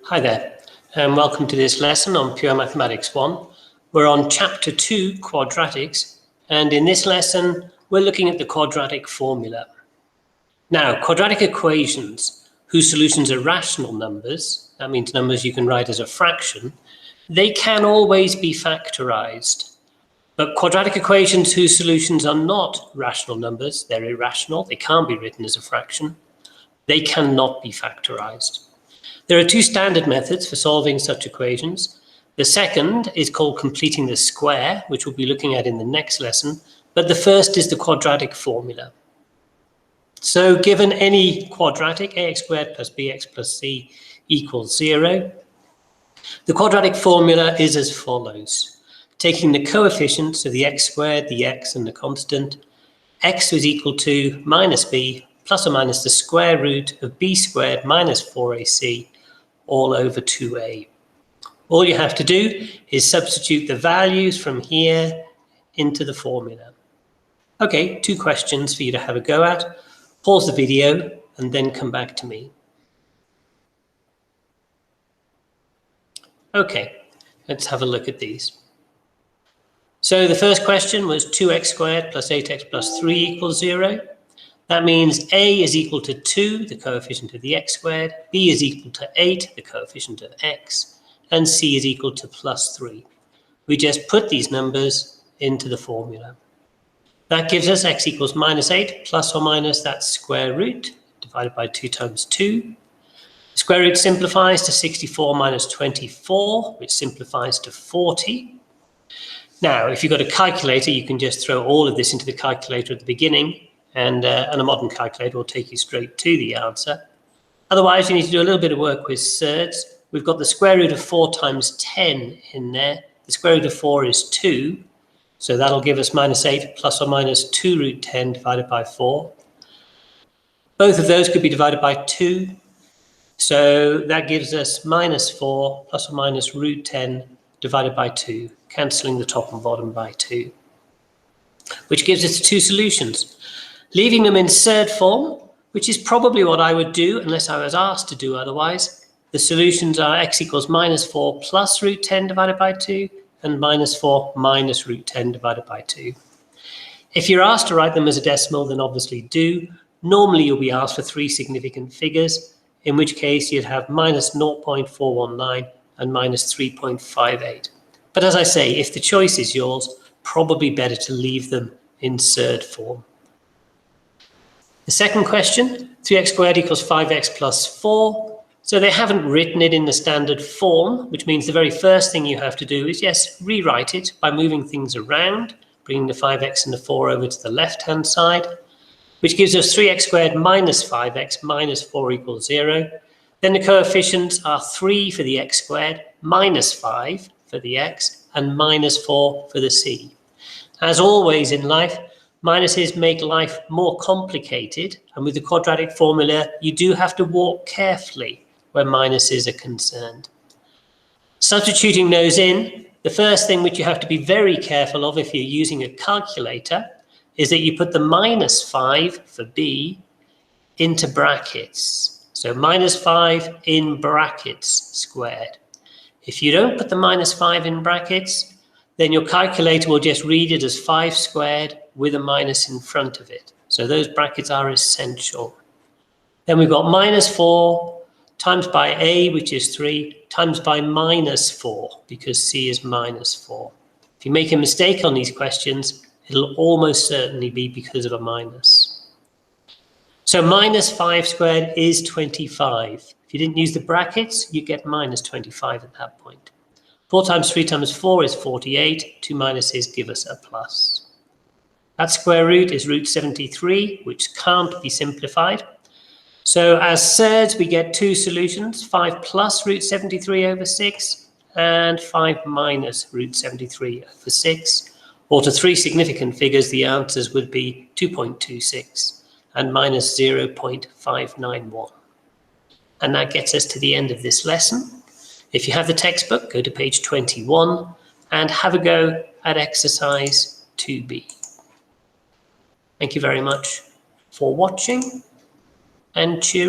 Hi there, and welcome to this lesson on Pure Mathematics 1. We're on Chapter 2, Quadratics, and in this lesson, we're looking at the quadratic formula. Now, quadratic equations whose solutions are rational numbers, that means numbers you can write as a fraction, they can always be factorized. But quadratic equations whose solutions are not rational numbers, they're irrational, they can't be written as a fraction, they cannot be factorized. There are two standard methods for solving such equations. The second is called completing the square, which we'll be looking at in the next lesson, but the first is the quadratic formula. So given any quadratic, ax squared plus bx plus c equals 0, the quadratic formula is as follows. Taking the coefficients of the x squared, the x, and the constant, x is equal to minus b plus or minus the square root of b squared minus 4ac all over 2a. All you have to do is substitute the values from here into the formula. Okay, two questions for you to have a go at. Pause the video and then come back to me. Okay, let's have a look at these. So the first question was 2x squared plus 8x plus 3 equals 0. That means a is equal to 2, the coefficient of the x squared, b is equal to 8, the coefficient of x, and c is equal to plus 3. We just put these numbers into the formula. That gives us x equals minus 8 plus or minus that square root divided by 2 times 2. The square root simplifies to 64 minus 24, which simplifies to 40. Now, if you've got a calculator, you can just throw all of this into the calculator at the beginning, and a modern calculator will take you straight to the answer. Otherwise, you need to do a little bit of work with surds. We've got the square root of 4 times 10 in there. The square root of 4 is 2, so that'll give us minus 8 plus or minus 2 root 10 divided by 4. Both of those could be divided by 2, so that gives us minus 4 plus or minus root 10 divided by 2, cancelling the top and bottom by 2, which gives us two solutions. Leaving them in surd form, which is probably what I would do unless I was asked to do otherwise. The solutions are x equals minus 4 plus root 10 divided by 2 and minus 4 minus root 10 divided by 2. If you're asked to write them as a decimal, then obviously do. Normally you'll be asked for 3 significant figures, in which case you'd have minus 0.419 and minus 3.58. But as I say, if the choice is yours, probably better to leave them in surd form. The second question, 3x squared equals 5x plus 4. So they haven't written it in the standard form, which means the very first thing you have to do is, yes, rewrite it by moving things around, bringing the 5x and the 4 over to the left-hand side, which gives us 3x squared minus 5x minus 4 equals 0. Then the coefficients are 3 for the x squared, minus 5 for the x, and minus 4 for the c. As always in life, minuses make life more complicated, and with the quadratic formula, you do have to walk carefully where minuses are concerned. Substituting those in, the first thing which you have to be very careful of if you're using a calculator is that you put the minus 5 for b into brackets. So minus 5 in brackets squared. If you don't put the minus 5 in brackets, then your calculator will just read it as 5 squared with a minus in front of it. So those brackets are essential. Then we've got minus 4 times by a, which is 3, times by minus 4, because c is minus 4. If you make a mistake on these questions, it'll almost certainly be because of a minus. So minus 5 squared is 25. If you didn't use the brackets, you get minus 25 at that point. 4 times 3 times 4 is 48. 2 minuses give us a plus. That square root is root 73, which can't be simplified. So as surds, we get two solutions, 5 plus root 73 over 6 and 5 minus root 73 over 6. Or to 3 significant figures, the answers would be 2.26 and minus 0.591. And that gets us to the end of this lesson. If you have the textbook, go to page 21 and have a go at exercise 2b. Thank you very much for watching, and cheers.